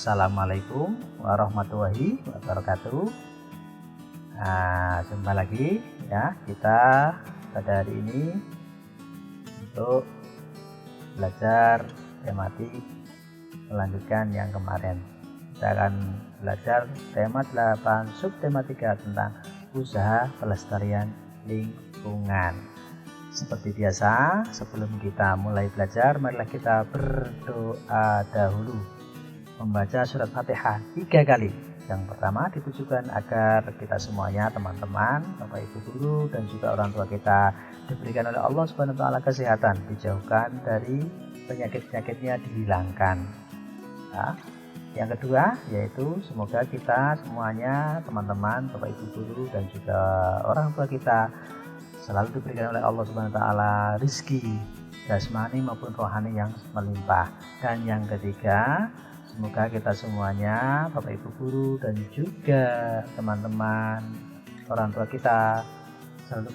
Assalamualaikum warahmatullahi wabarakatuh. Jumpa lagi ya kita pada hari ini untuk belajar tematik melanjutkan yang kemarin. Kita akan belajar tema 8 subtema 3 tentang usaha pelestarian lingkungan. Seperti biasa, sebelum kita mulai belajar, marilah kita berdoa dahulu. Membaca surat Fatihah 3 kali. Yang pertama ditujukan agar kita semuanya, teman-teman, Bapak Ibu guru dan juga orang tua kita diberikan oleh Allah Subhanahu wa taala kesehatan, dijauhkan dari penyakit-penyakitnya, dihilangkan. Nah, yang kedua yaitu semoga kita semuanya, teman-teman, Bapak Ibu guru dan juga orang tua kita selalu diberikan oleh Allah Subhanahu wa taala rizki jasmani maupun rohani yang melimpah. Dan yang ketiga, semoga kita semuanya, Bapak Ibu guru dan juga teman-teman orang tua kita selalu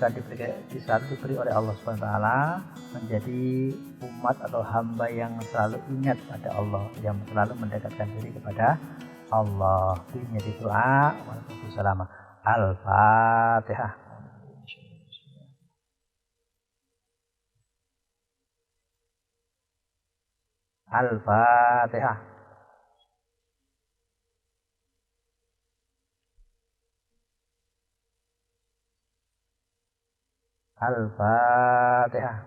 diberi oleh Allah Subhanahu wa taala menjadi umat atau hamba yang selalu ingat pada Allah, yang selalu mendekatkan diri kepada Allah. Ini doa. Waalaikumsalam. Al-Fatihah. Al-Fatihah. Al-Fatihah.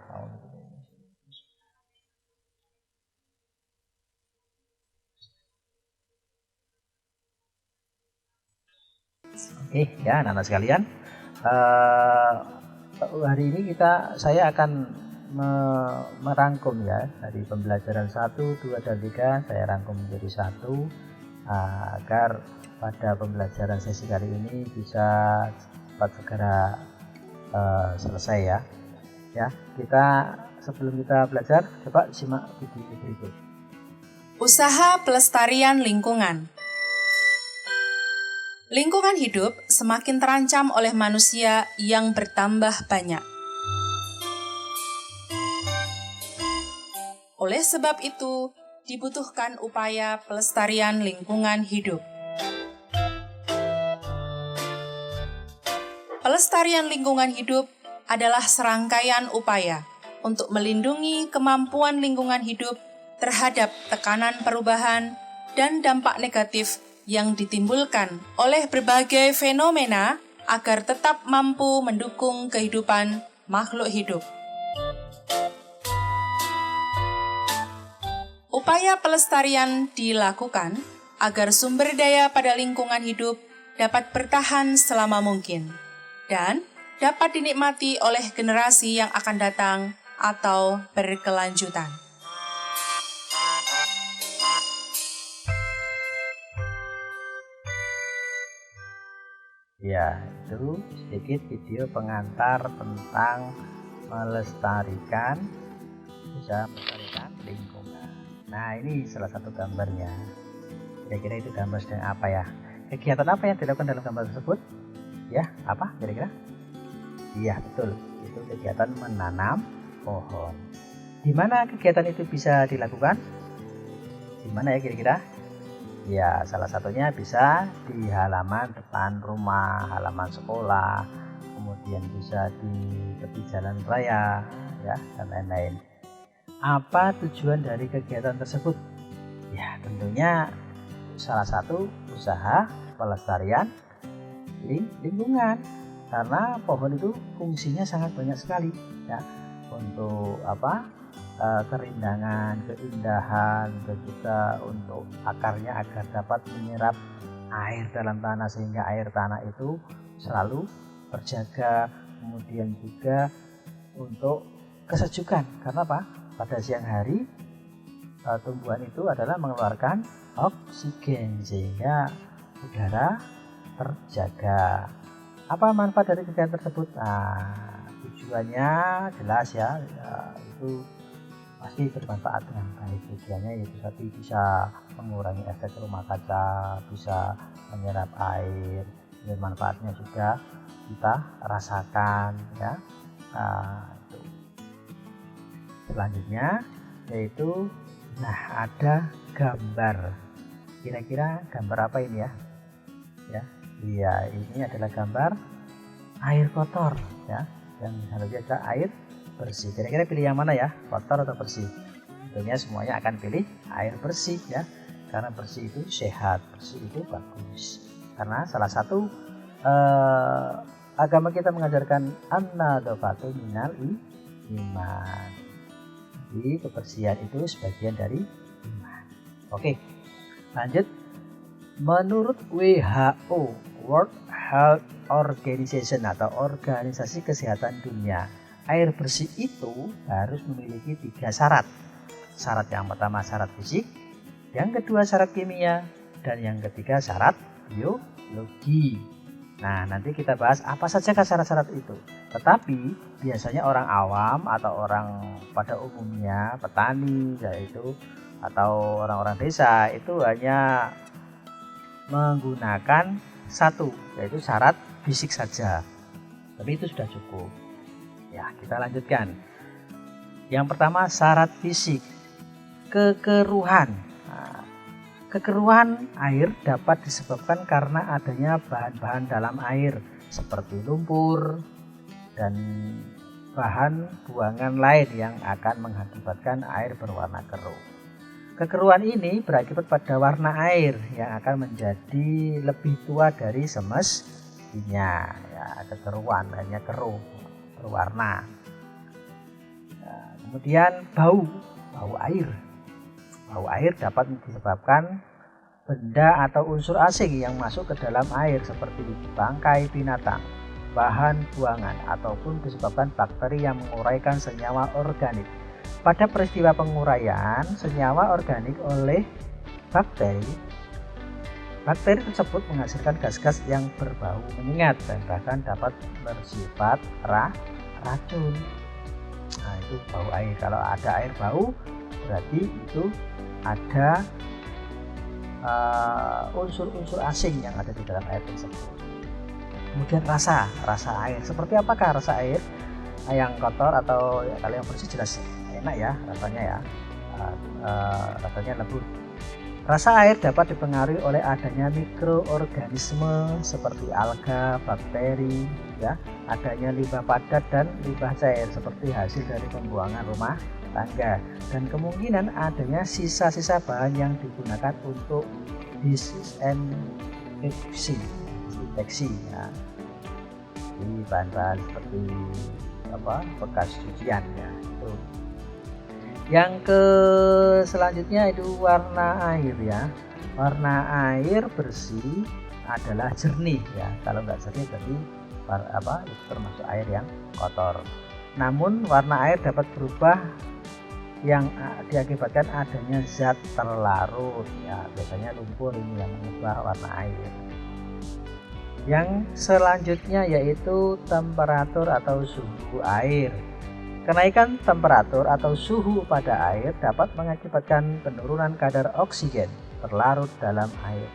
Oke ya anak-anak sekalian, hari ini saya akan merangkum ya dari pembelajaran 1, 2, dan 3 saya rangkum menjadi 1 agar pada pembelajaran sesi kali ini bisa cepat segera selesai ya. Kita sebelum kita belajar coba simak video berikut. Usaha pelestarian lingkungan. Lingkungan hidup semakin terancam oleh manusia yang bertambah banyak. Oleh sebab itu, dibutuhkan upaya pelestarian lingkungan hidup. Pelestarian lingkungan hidup adalah serangkaian upaya untuk melindungi kemampuan lingkungan hidup terhadap tekanan perubahan dan dampak negatif yang ditimbulkan oleh berbagai fenomena agar tetap mampu mendukung kehidupan makhluk hidup. Upaya pelestarian dilakukan agar sumber daya pada lingkungan hidup dapat bertahan selama mungkin dan dapat dinikmati oleh generasi yang akan datang atau berkelanjutan. Ya, itu sedikit video pengantar tentang melestarikan lingkungan. Nah, ini salah satu gambarnya. Kira-kira itu gambar sedang apa ya? Kegiatan apa yang dilakukan dalam gambar tersebut? Ya, apa kira-kira? Iya, betul. Itu kegiatan menanam pohon. Di mana kegiatan itu bisa dilakukan? Di mana ya kira-kira? Ya, salah satunya bisa di halaman depan rumah, halaman sekolah, kemudian bisa di tepi jalan raya, ya, dan lain-lain. Apa tujuan dari kegiatan tersebut? Ya, tentunya salah satu usaha pelestarian lingkungan. Karena pohon itu fungsinya sangat banyak sekali, ya, untuk kerindangan, keindahan, dan juga untuk akarnya agar dapat menyerap air dalam tanah sehingga air tanah itu selalu terjaga. Kemudian juga untuk kesejukan, karena apa? Pada siang hari tumbuhan itu adalah mengeluarkan oksigen sehingga udara terjaga. Apa manfaat dari kegiatan tersebut? Tujuannya jelas ya, itu pasti bermanfaat dengan baik. Tujuannya yaitu tadi bisa mengurangi efek rumah kaca, bisa menyerap air, dan manfaatnya juga kita rasakan ya. Itu. Selanjutnya yaitu ada gambar Kira-kira gambar apa ini ya? Iya, ini adalah gambar air kotor ya. Yang harusnya adalah air bersih. Kira-kira pilih yang mana ya? Kotor atau bersih? Tentunya semuanya akan pilih air bersih ya. Karena bersih itu sehat, bersih itu bagus. Karena salah satu agama kita mengajarkan an-nadhafatu minal iman. Jadi kebersihan itu sebagian dari iman. Oke, lanjut. Menurut WHO, World Health Organization atau Organisasi Kesehatan Dunia, air bersih itu harus memiliki 3 syarat. Syarat yang pertama syarat fisik, yang kedua syarat kimia, dan yang ketiga syarat biologi. Nah, nanti kita bahas apa saja syarat-syarat itu. Tetapi biasanya orang awam atau orang pada umumnya, petani yaitu atau orang-orang desa itu hanya menggunakan satu, yaitu syarat fisik saja. Tapi itu sudah cukup. Ya, kita lanjutkan. Yang pertama syarat fisik, kekeruhan. Nah, kekeruhan air dapat disebabkan karena adanya bahan-bahan dalam air seperti lumpur dan bahan buangan lain yang akan mengakibatkan air berwarna keruh. Kekeruhan ini berakibat pada warna air yang akan menjadi lebih tua dari semestinya. Ya, kekeruhan hanya keruh, berwarna. Nah, kemudian bau air. Bau air dapat disebabkan benda atau unsur asing yang masuk ke dalam air seperti bangkai binatang, bahan buangan, ataupun disebabkan bakteri yang menguraikan senyawa organik. Pada peristiwa penguraian senyawa organik oleh bakteri tersebut menghasilkan gas-gas yang berbau menyengat dan bahkan dapat bersifat racun. Nah, itu bau air. Kalau ada air bau berarti itu ada unsur-unsur asing yang ada di dalam air tersebut. Kemudian rasa air. Seperti apakah rasa air yang kotor atau kalau yang bersih jelas enak ya rasanya ya, rasanya lembut. Rasa air dapat dipengaruhi oleh adanya mikroorganisme seperti alga, bakteri, ya, adanya limbah padat dan limbah cair seperti hasil dari pembuangan rumah tangga, dan kemungkinan adanya sisa-sisa bahan yang digunakan untuk disinfeksi ya. Di bahan-bahan seperti bekas cucian ya itu. Yang selanjutnya itu warna air ya. Warna air bersih adalah jernih ya. Kalau nggak jernih berarti itu termasuk air yang kotor. Namun warna air dapat berubah yang diakibatkan adanya zat terlarut ya. Biasanya lumpur ini yang mengubah warna air. Yang selanjutnya yaitu temperatur atau suhu air. Kenaikan temperatur atau suhu pada air dapat mengakibatkan penurunan kadar oksigen terlarut dalam air.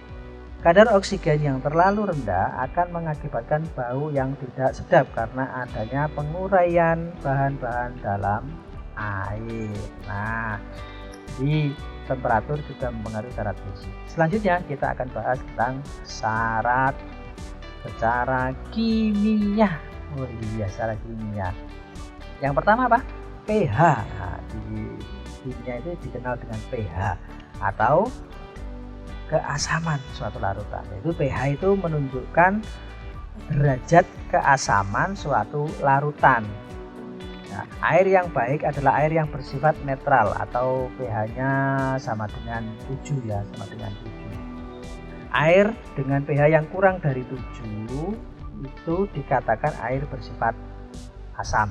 Kadar oksigen yang terlalu rendah akan mengakibatkan bau yang tidak sedap karena adanya penguraian bahan-bahan dalam air. Nah, di temperatur juga mempengaruhi syarat fisik. Selanjutnya kita akan bahas tentang syarat secara kimia. Oh iya, secara kimia. Yang pertama apa? pH. Nah, di kimia itu dikenal dengan pH atau keasaman suatu larutan. Itu pH itu menunjukkan derajat keasaman suatu larutan. Nah, air yang baik adalah air yang bersifat netral atau pH-nya sama dengan 7 ya, sama dengan 7. Air dengan pH yang kurang dari 7 itu dikatakan air bersifat asam.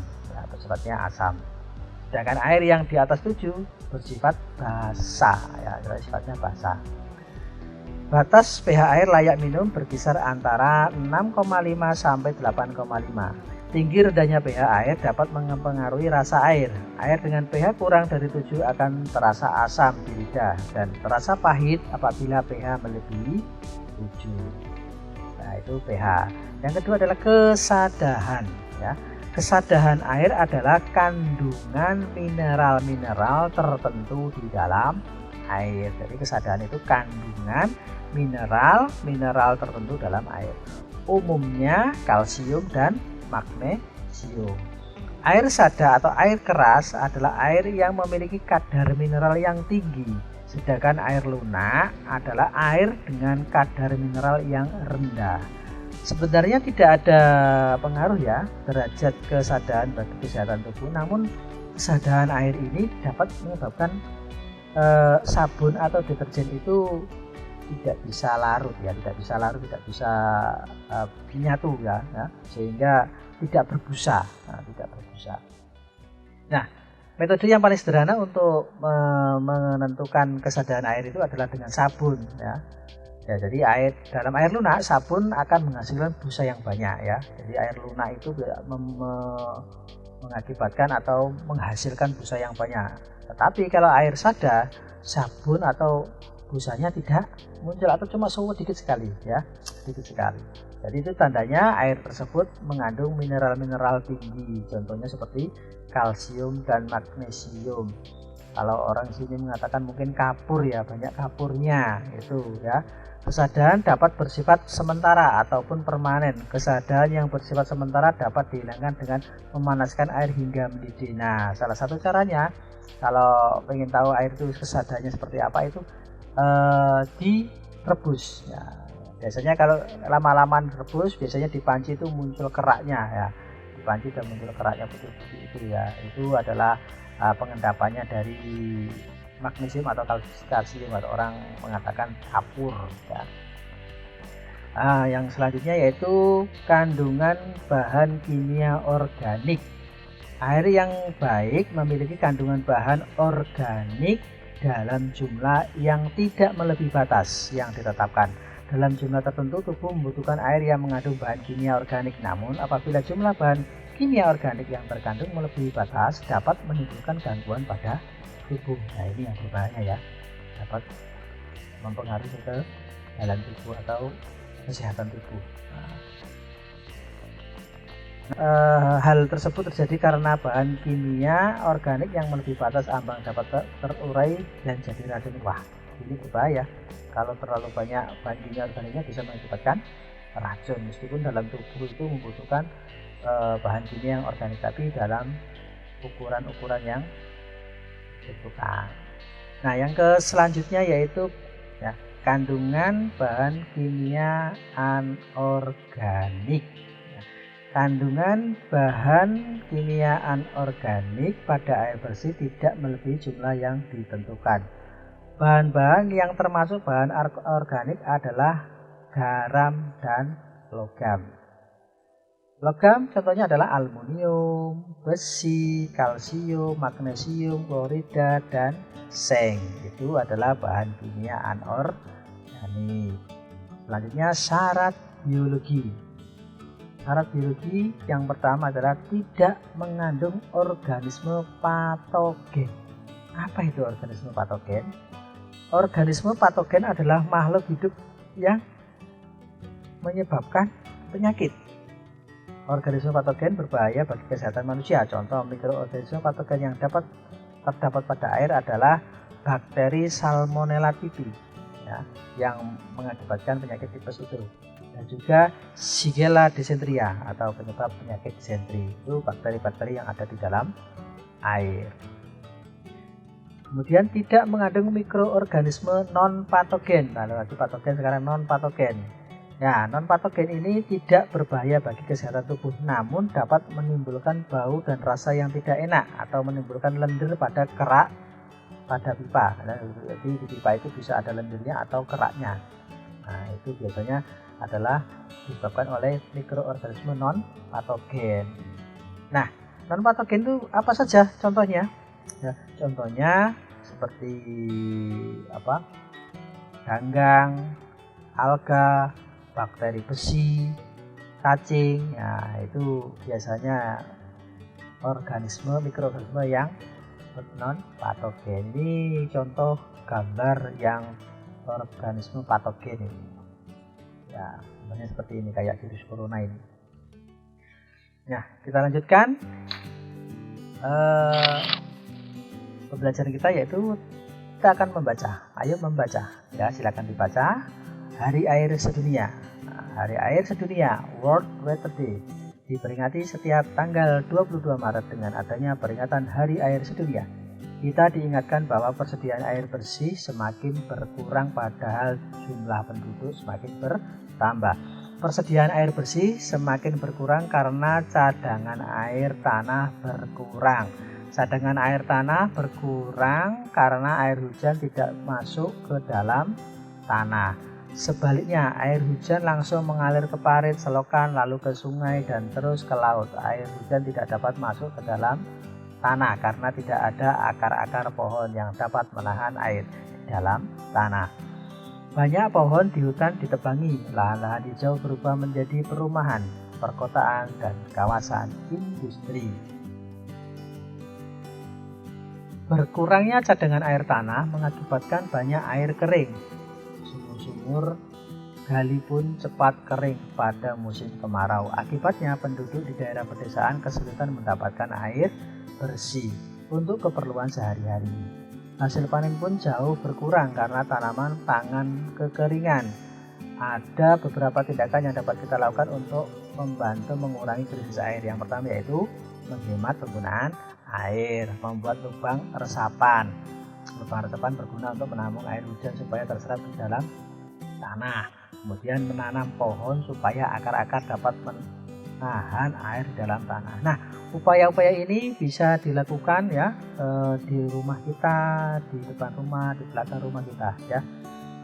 Sifatnya asam. Sedangkan air yang di atas 7 bersifat basa ya, sifatnya basa. Batas pH air layak minum berkisar antara 6,5 sampai 8,5. Tinggi rendahnya pH air dapat mempengaruhi rasa air. Air dengan pH kurang dari 7 akan terasa asam di lidah dan terasa pahit apabila pH melebihi 7. Nah, itu pH. Yang kedua adalah kesadahan ya. Kesadahan air adalah kandungan mineral-mineral tertentu di dalam air. Jadi kesadaran itu kandungan mineral tertentu dalam air. Umumnya kalsium dan magnesium. Air sada atau air keras adalah air yang memiliki kadar mineral yang tinggi, sedangkan air lunak adalah air dengan kadar mineral yang rendah. Sebenarnya tidak ada pengaruh ya derajat kesadaran bagi kesehatan tubuh, namun kesadaran air ini dapat menyebabkan sabun atau deterjen itu tidak bisa larut, tidak bisa menyatu ya, sehingga tidak berbusa. Nah, metode yang paling sederhana untuk menentukan kesadaran air itu adalah dengan sabun ya. Jadi dalam air lunak sabun akan menghasilkan busa yang banyak ya. Jadi air lunak itu mengakibatkan atau menghasilkan busa yang banyak. Tetapi kalau air sada, sabun atau busanya tidak muncul atau cuma sedikit sekali ya, sedikit sekali. Jadi itu tandanya air tersebut mengandung mineral-mineral tinggi, contohnya seperti kalsium dan magnesium. Kalau orang sini mengatakan mungkin kapur ya, banyak kapurnya itu ya. Kesadaran dapat bersifat sementara ataupun permanen. Kesadaran yang bersifat sementara dapat dihilangkan dengan memanaskan air hingga mendidih. Nah, salah satu caranya kalau ingin tahu air itu kesadarannya seperti apa itu direbus ya. Biasanya kalau lama-lama direbus biasanya di panci itu muncul keraknya ya. Di panci dan muncul keraknya putih-putih itu ya. Itu adalah pengendapannya dari magnesium atau kalsium, atau orang mengatakan kapur ya. Yang selanjutnya yaitu kandungan bahan kimia organik. Air yang baik memiliki kandungan bahan organik dalam jumlah yang tidak melebihi batas yang ditetapkan. Dalam jumlah tertentu tubuh membutuhkan air yang mengandung bahan kimia organik. Namun apabila jumlah bahan kimia organik yang terkandung melebihi batas dapat menimbulkan gangguan pada tubuh. Nah, ini yang berbahaya ya, dapat mempengaruhi ke dalam tubuh atau kesehatan tubuh. Hal tersebut terjadi karena bahan kimia organik yang melebihi batas ambang dapat terurai dan jadi racun. Wah, ini berbahaya. Kalau terlalu banyak bahan kimia organiknya bisa mengakibatkan racun, meskipun dalam tubuh itu membutuhkan bahan kimia yang organik, tapi dalam ukuran-ukuran yang dibutuhkan. Nah, yang selanjutnya yaitu ya, kandungan bahan kimia anorganik. Kandungan bahan kimia anorganik pada air bersih tidak melebihi jumlah yang ditentukan. Bahan-bahan yang termasuk bahan organik adalah garam dan logam. Logam contohnya adalah aluminium, besi, kalsium, magnesium, klorida, dan seng. Itu adalah bahan kimia anorganik. Selanjutnya syarat biologi. Syarat biologi yang pertama adalah tidak mengandung organisme patogen. Apa itu organisme patogen? Organisme patogen adalah makhluk hidup yang menyebabkan penyakit. Organisme patogen berbahaya bagi kesehatan manusia. Contoh mikroorganisme patogen yang terdapat pada air adalah bakteri Salmonella typhi ya, yang mengakibatkan penyakit tipes itu. Dan juga Shigella dysenteria atau penyebab penyakit disentri. Itu bakteri-bakteri yang ada di dalam air. Kemudian tidak mengandung mikroorganisme non patogen. Lalu lagi patogen, sekarang non patogen. Ya, non patogen ini tidak berbahaya bagi kesehatan tubuh, namun dapat menimbulkan bau dan rasa yang tidak enak atau menimbulkan lendir pada kerak pada pipa. Jadi di pipa itu bisa ada lendirnya atau keraknya. Nah, itu biasanya adalah disebabkan oleh mikroorganisme non patogen. Nah, non patogen itu apa saja contohnya? Ya, contohnya seperti ganggang, alga, bakteri besi, cacing. Ya, itu biasanya mikroorganisme yang non patogen. Ini contoh gambar yang organisme patogen ini. Ya, sebenarnya seperti ini kayak virus corona ini. Nah, kita lanjutkan pembelajaran kita yaitu kita akan membaca. Ayo membaca. Ya, silakan dibaca. Hari Air Sedunia. Nah, Hari Air Sedunia World Water Day diperingati setiap tanggal 22 Maret dengan adanya peringatan Hari Air Sedunia. Kita diingatkan bahwa persediaan air bersih semakin berkurang padahal jumlah penduduk semakin bertambah. Persediaan air bersih semakin berkurang karena cadangan air tanah berkurang. Cadangan air tanah berkurang karena air hujan tidak masuk ke dalam tanah. Sebaliknya, air hujan langsung mengalir ke parit, selokan, lalu ke sungai dan terus ke laut. Air hujan tidak dapat masuk ke dalam tanah karena tidak ada akar-akar pohon yang dapat menahan air di dalam tanah. Banyak pohon di hutan ditebangi, lahan-lahan hijau berubah menjadi perumahan, perkotaan, dan kawasan industri. Berkurangnya cadangan air tanah mengakibatkan banyak air kering. Sumur-sumur gali pun cepat kering pada musim kemarau. Akibatnya penduduk di daerah pedesaan kesulitan mendapatkan air bersih untuk keperluan sehari-hari. Hasil panen pun jauh berkurang karena tanaman pangan kekeringan. Ada beberapa tindakan yang dapat kita lakukan untuk membantu mengurangi krisis air. Yang pertama yaitu menghemat penggunaan air, membuat lubang resapan. Lubang resapan berguna untuk menampung air hujan supaya terserap di dalam tanah. Kemudian menanam pohon supaya akar-akar dapat menahan air di dalam tanah. Nah, upaya-upaya ini bisa dilakukan ya di rumah kita, di depan rumah, di belakang rumah kita ya.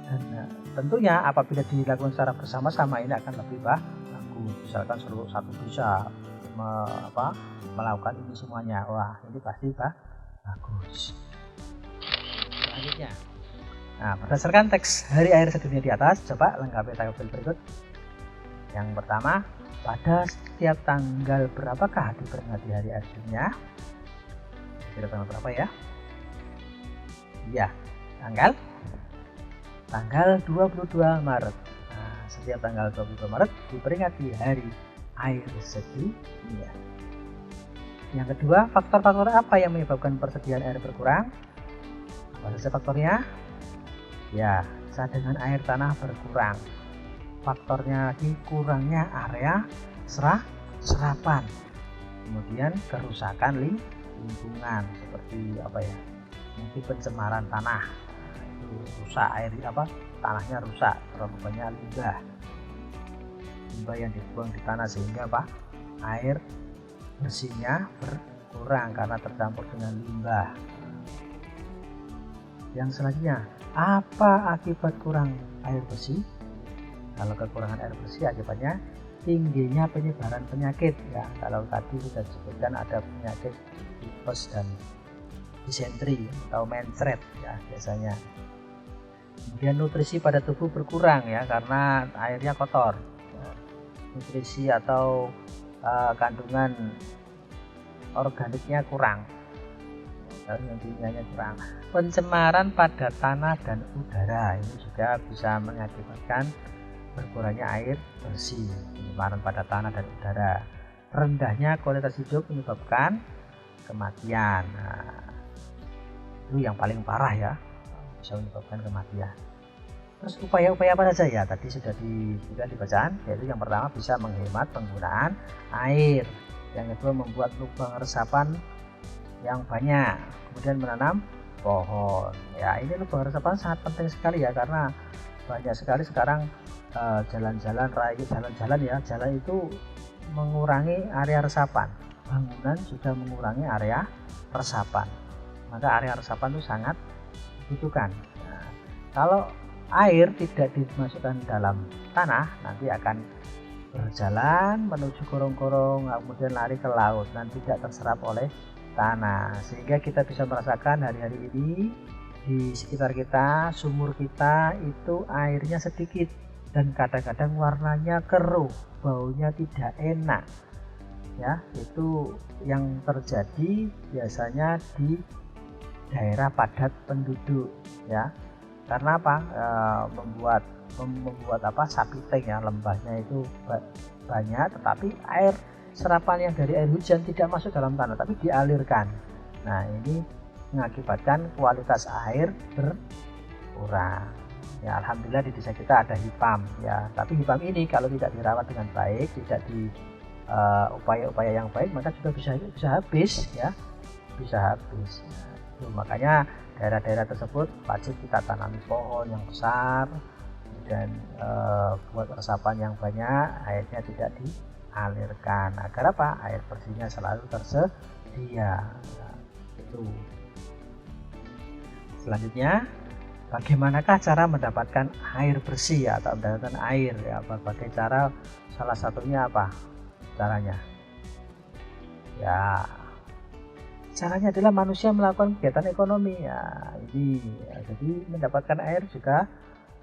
Dan tentunya apabila dilakukan secara bersama-sama ini akan lebih bagus. Misalkan seluruh satu desa melakukan ini semuanya, wah ini pasti bagus. Selanjutnya, nah berdasarkan teks Hari Air Sedunia di atas, coba lengkapi tabel berikut. Yang pertama, pada setiap tanggal berapakah diperingati Hari Air Sedunia? Kira tanggal berapa ya? Iya, tanggal 22 Maret. Nah, setiap tanggal 22 Maret diperingati Hari Air Sedunia. Yang kedua, faktor-faktor apa yang menyebabkan persediaan air berkurang? Apa saja faktornya? Ya, cadangan air tanah berkurang. Faktornya lagi kurangnya area serapan. Kemudian kerusakan lingkungan seperti mungkin pencemaran tanah. Itu rusak air tanahnya rusak, terlalu banyak limbah yang dibuang di tanah sehingga air bersihnya berkurang karena tercampur dengan limbah. Yang selanjutnya, apa akibat kurang air bersih? Kalau kekurangan air bersih akibatnya tingginya penyebaran penyakit ya. Kalau tadi sudah disebutkan ada penyakit tipes dan disentri atau mencret ya biasanya. Kemudian nutrisi pada tubuh berkurang ya karena airnya kotor. Nutrisi atau kandungan organiknya kurang, kurang. Pencemaran pada tanah dan udara ini juga bisa mengakibatkan berkurangnya air bersih. Pencemaran pada tanah dan udara, rendahnya kualitas hidup menyebabkan kematian. Nah, itu yang paling parah ya, bisa menyebabkan kematian. Terus upaya-upaya apa saja ya? Tadi sudah disebutkan di bacaan, yaitu yang pertama bisa menghemat penggunaan air. Yang kedua membuat lubang resapan yang banyak. Kemudian menanam pohon. Ya, ini lubang resapan sangat penting sekali ya karena banyak sekali sekarang jalan-jalan itu mengurangi area resapan. Bangunan juga mengurangi area resapan. Maka area resapan itu sangat dibutuhkan. Nah, kalau air tidak dimasukkan dalam tanah nanti akan berjalan menuju gorong-gorong kemudian lari ke laut dan tidak terserap oleh tanah, sehingga kita bisa merasakan hari-hari ini di sekitar kita, sumur kita itu airnya sedikit dan kadang-kadang warnanya keruh, baunya tidak enak ya. Itu yang terjadi biasanya di daerah padat penduduk ya. Karena membuat sapi tank ya, lembahnya itu banyak tetapi air serapan yang dari air hujan tidak masuk dalam tanah tapi dialirkan. Nah, ini mengakibatkan kualitas air berkurang. Ya, alhamdulillah di desa kita ada HIPAM ya, tapi HIPAM ini kalau tidak dirawat dengan baik, tidak di upaya-upaya yang baik, maka juga bisa habis ya, bisa habis. Makanya daerah-daerah tersebut wajib kita tanami pohon yang besar dan buat resapan yang banyak, airnya tidak dialirkan agar apa? Air bersihnya selalu tersedia. Nah, itu. Selanjutnya, bagaimanakah cara mendapatkan air bersih atau mendapatkan air ya? Berbagai cara, salah satunya apa caranya? Ya, caranya adalah manusia melakukan kegiatan ekonomi ya. Ini ya, jadi mendapatkan air juga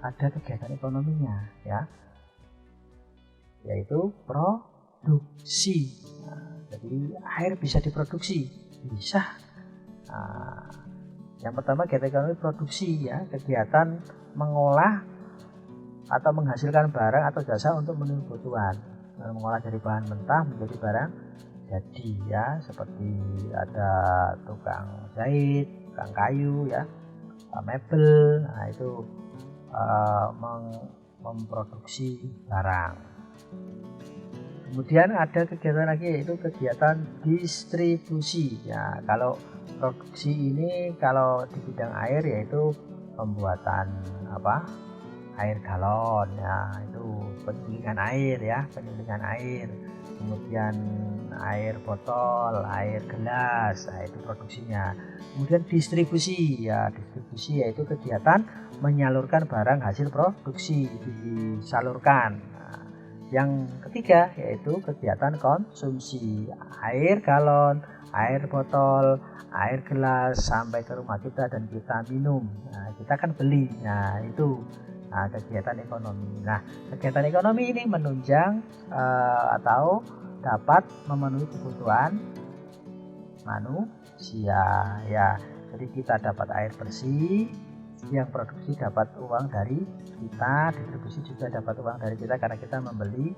ada kegiatan ekonominya ya, yaitu produksi. Nah, jadi air bisa diproduksi, bisa. Nah, yang pertama kegiatan ekonomi produksi ya, kegiatan mengolah atau menghasilkan barang atau jasa untuk memenuhi kebutuhan, mengolah dari bahan mentah menjadi barang jadi ya, seperti ada tukang jahit, tukang kayu ya, mebel. Nah, itu memproduksi barang. Kemudian ada kegiatan lagi, yaitu kegiatan distribusi ya. Kalau produksi ini kalau di bidang air yaitu pembuatan air galon ya, itu penyulingan air ya, penyulingan air. Kemudian air botol, air gelas, nah itu produksinya. Kemudian distribusi ya, distribusi yaitu kegiatan menyalurkan barang hasil produksi, disalurkan. Nah, yang ketiga yaitu kegiatan konsumsi, air galon, air botol, air gelas sampai ke rumah kita dan kita minum. Nah, kita kan beli. Nah, itu kegiatan ekonomi. Nah, kegiatan ekonomi ini menunjang atau dapat memenuhi kebutuhan manusia ya. Jadi kita dapat air bersih, yang produksi dapat uang dari kita, distribusi juga dapat uang dari kita karena kita membeli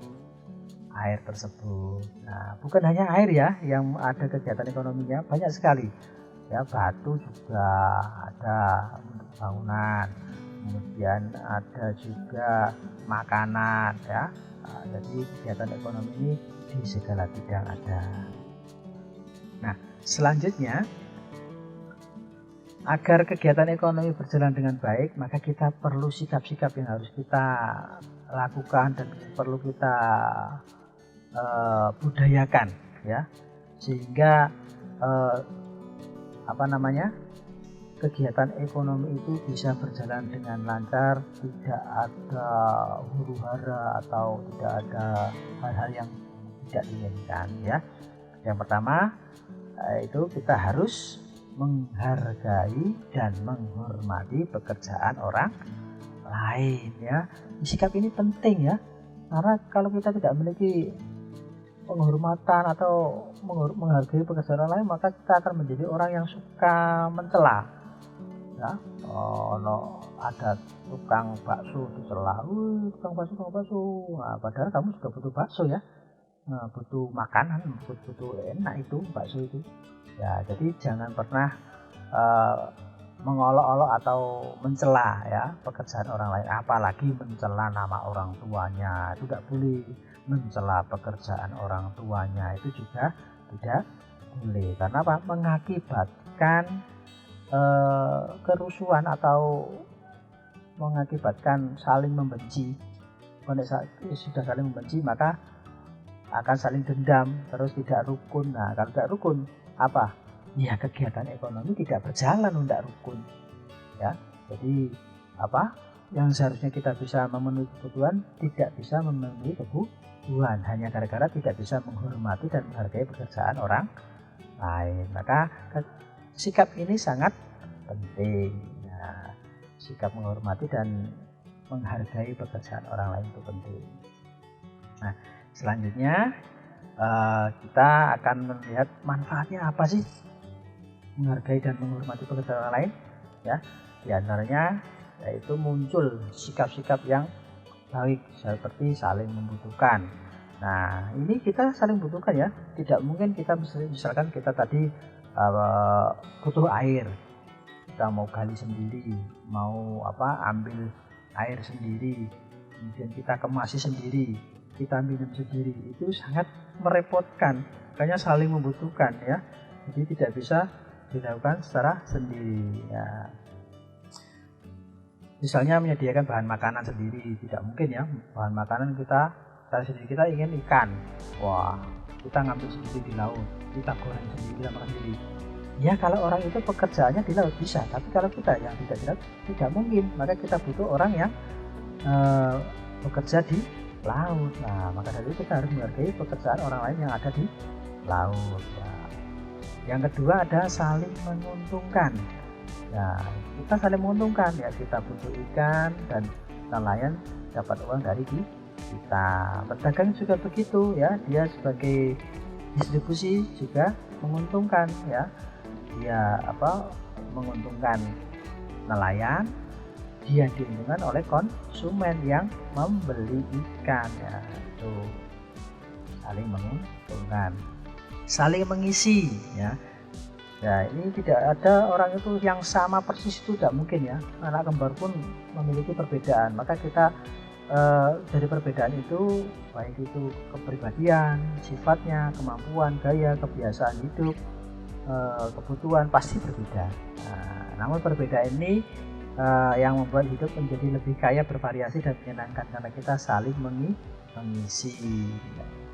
air tersebut. Nah, bukan hanya air ya yang ada kegiatan ekonominya, banyak sekali ya, batu juga ada untuk bangunan, kemudian ada juga makanan ya. Nah, jadi kegiatan ekonomi ini di segala bidang ada. Nah, selanjutnya, agar kegiatan ekonomi berjalan dengan baik, maka kita perlu sikap-sikap yang harus kita lakukan dan perlu kita budayakan ya, sehingga kegiatan ekonomi itu bisa berjalan dengan lancar, tidak ada huru-hara atau tidak ada hal-hal yang tidak diinginkan ya. Yang pertama itu kita harus menghargai dan menghormati pekerjaan orang lain ya. Sikap ini penting ya, karena kalau kita tidak memiliki penghormatan atau menghargai pekerjaan orang lain, maka kita akan menjadi orang yang suka mencela ya. Ada tukang bakso dicela, tukang bakso. Nah, padahal kamu juga butuh bakso ya, butuh makanan, butuh enak itu bakso itu ya. Jadi jangan pernah mengolok-olok atau mencela ya pekerjaan orang lain, apalagi mencela nama orang tuanya. Itu tidak boleh, mencela pekerjaan orang tuanya itu juga tidak boleh, karena apa? Mengakibatkan kerusuhan atau mengakibatkan saling membenci. Kalau sudah saling membenci, maka akan saling dendam, terus tidak rukun. Nah, kalau tidak rukun apa? Ya, kegiatan ekonomi tidak berjalan, tidak rukun ya. Jadi apa yang seharusnya kita bisa memenuhi kebutuhan tidak bisa memenuhi kebutuhan hanya gara-gara tidak bisa menghormati dan menghargai pekerjaan orang lain. Maka sikap ini sangat penting ya. Sikap menghormati dan menghargai pekerjaan orang lain itu penting. Nah, selanjutnya kita akan melihat manfaatnya apa sih menghargai dan menghormati pekerjaan orang lain ya. Di antaranya yaitu muncul sikap-sikap yang baik seperti saling membutuhkan. Nah, ini kita saling membutuhkan ya. Tidak mungkin kita misalkan kita tadi butuh air, kita mau gali sendiri, mau ambil air sendiri, kemudian kita kemasi sendiri, kita minum sendiri, itu sangat merepotkan, makanya saling membutuhkan ya. Jadi tidak bisa dilakukan secara sendiri ya. Misalnya menyediakan bahan makanan sendiri, tidak mungkin ya. Bahan makanan kita sendiri, kita ingin ikan, wah kita ngambil sendiri di laut, kita goreng sendiri, kita makan sendiri. Ya kalau orang itu pekerjaannya di laut bisa, tapi kalau kita yang tidak di laut tidak mungkin. Maka kita butuh orang yang bekerja di laut. Nah maka dari itu kita harus menghargai pekerjaan orang lain yang ada di laut ya. Yang kedua ada saling menguntungkan. Nah kita saling menguntungkan ya, kita butuh ikan dan nelayan dapat uang dari kita. Pedagang juga begitu ya, dia sebagai distribusi juga menguntungkan ya. Dia menguntungkan nelayan, dia diuntungkan oleh konsumen yang membeli ikan ya. Itu saling menguntungkan, saling mengisi ya. Ya ini tidak ada orang itu yang sama persis, itu tidak mungkin ya. Anak kembar pun memiliki perbedaan, maka kita dari perbedaan itu, baik itu kepribadian, sifatnya, kemampuan, gaya, kebiasaan hidup, kebutuhan pasti berbeda. Namun perbedaan ini yang membuat hidup menjadi lebih kaya, bervariasi dan menyenangkan karena kita saling mengisi,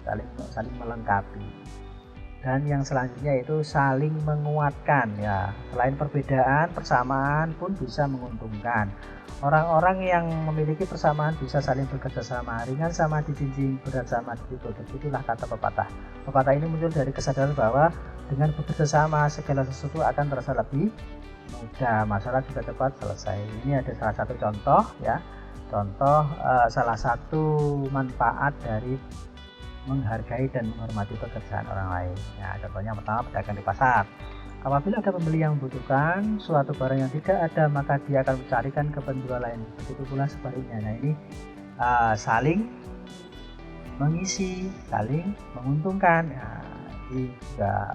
saling melengkapi. Dan yang selanjutnya itu saling menguatkan ya. Selain perbedaan, persamaan pun bisa menguntungkan. Orang-orang yang memiliki persamaan bisa saling bekerja sama, ringan sama dijinjing, berat sama dipikul. Itulah kata pepatah. Pepatah ini muncul dari kesadaran bahwa dengan bekerja sama segala sesuatu akan terasa lebih mudah, masalah juga cepat selesai. Ini ada salah satu contoh ya. Contoh salah satu manfaat dari menghargai dan menghormati pekerjaan orang lain. Ya, contohnya pertama, pedagang di pasar. Apabila ada pembeli yang membutuhkan suatu barang yang tidak ada, maka dia akan mencarikan ke penjual lain. Begitu pula sebaliknya. Nah ini saling mengisi, saling menguntungkan. Nah, ini juga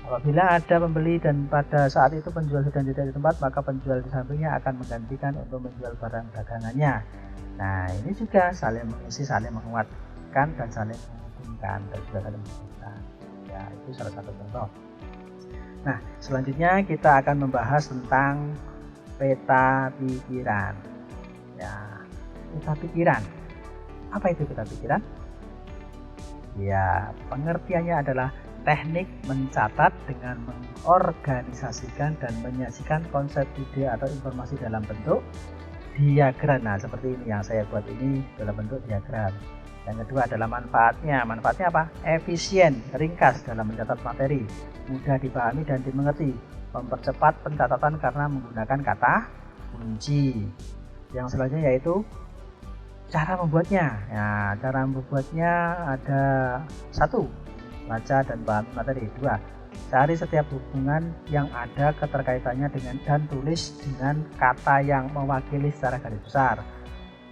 apabila ada pembeli dan pada saat itu penjual sedang tidak di tempat, maka penjual di sampingnya akan menggantikan untuk menjual barang dagangannya. Nah ini juga saling mengisi, saling menguatkan dan saling menguntungkan, dan juga saling menguntungkan. Ya itu salah satu contoh. Nah selanjutnya kita akan membahas tentang peta pikiran. Ya, peta pikiran. Apa itu peta pikiran? Ya, pengertiannya adalah teknik mencatat dengan mengorganisasikan dan menyajikan konsep, ide atau informasi dalam bentuk diagram. Nah seperti ini yang saya buat ini dalam bentuk diagram. Yang kedua adalah manfaatnya. Manfaatnya apa? Efisien, ringkas dalam mencatat materi, mudah dipahami dan dimengerti, mempercepat pencatatan karena menggunakan kata kunci. Yang selanjutnya yaitu cara membuatnya. Nah, cara membuatnya ada 1. Baca dan pahami materi. 2. Cari setiap hubungan yang ada keterkaitannya dengan dan tulis dengan kata yang mewakili secara garis besar.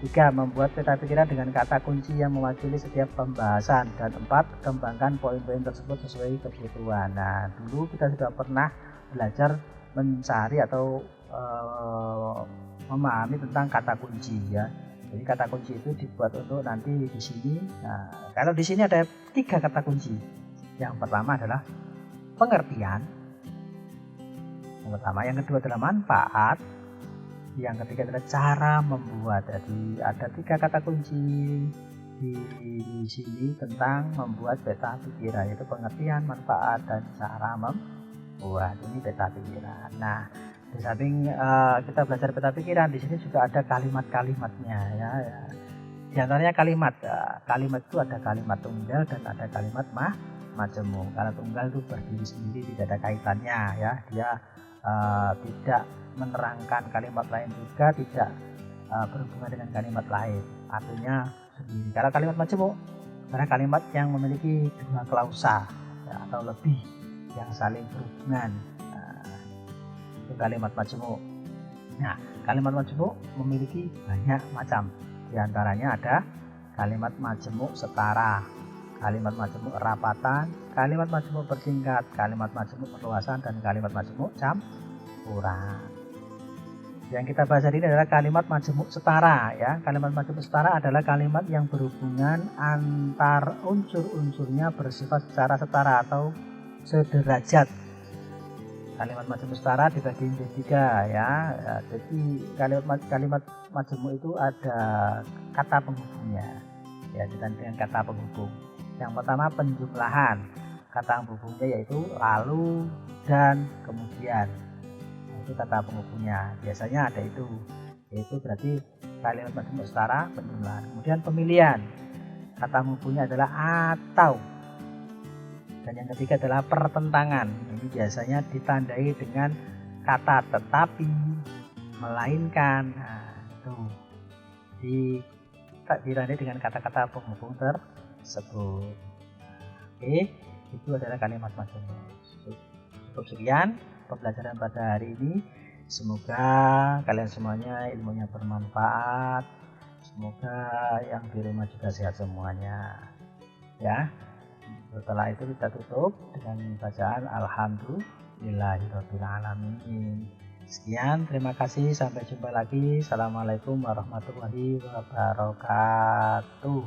3. Membuat peta pikiran dengan kata kunci yang mewakili setiap pembahasan. Dan 4. Kembangkan poin-poin tersebut sesuai kebutuhan. Nah, dulu kita sudah pernah belajar mencari atau memahami tentang kata kunci ya. Jadi kata kunci itu dibuat untuk nanti di sini. Nah, kalau di sini ada 3 kata kunci. Yang pertama adalah pengertian. Yang pertama, yang kedua adalah manfaat. Yang ketiga adalah cara membuat. Jadi ada 3 kata kunci di sini tentang membuat peta pikiran, yaitu pengertian, manfaat, dan cara membuat. Ini peta pikiran. Nah, di samping kita belajar peta pikiran, di sini juga ada kalimat-kalimatnya ya. Di antaranya kalimat. Kalimat itu ada kalimat tunggal dan ada kalimat majemuk. Kalau tunggal itu berdiri sendiri, tidak ada kaitannya ya. Dia tidak menerangkan kalimat lain, juga tidak berhubungan dengan kalimat lain, artinya sendiri. Kalau kalimat majemuk adalah kalimat yang memiliki 2 klausa ya, atau lebih yang saling berhubungan. Itu kalimat majemuk. Nah, kalimat majemuk memiliki banyak macam. Di antaranya ada kalimat majemuk setara, kalimat majemuk rapatan, kalimat majemuk bersingkat, kalimat majemuk perluasan, dan kalimat majemuk campuran. Yang kita bahas hari ini adalah kalimat majemuk setara ya. Kalimat majemuk setara adalah kalimat yang berhubungan antar unsur-unsurnya bersifat secara setara atau sederajat. Kalimat majemuk setara dibagi menjadi 3 ya. Jadi kalimat majemuk itu ada kata penghubungnya. Ya, dengan kata penghubung. Yang pertama penjumlahan. Kata penghubungnya yaitu lalu dan kemudian. Itu kata penghubungnya. Biasanya ada itu. Yaitu berarti kalimat majemuk setara penjumlahan. Kemudian pemilihan. Kata penghubungnya adalah atau. Dan yang ketiga adalah pertentangan. Ini biasanya ditandai dengan kata tetapi, melainkan. Nah, itu ditandai dengan kata-kata penghubung tersebut. Oke, itu adalah kalimat majemuk. Cukup sekian pembelajaran pada hari ini. Semoga kalian semuanya ilmunya bermanfaat. Semoga yang di rumah juga sehat semuanya. Ya. Setelah itu kita tutup dengan bacaan Alhamdulillahirrabbilalamin. Sekian, terima kasih, sampai jumpa lagi. Assalamualaikum warahmatullahi wabarakatuh.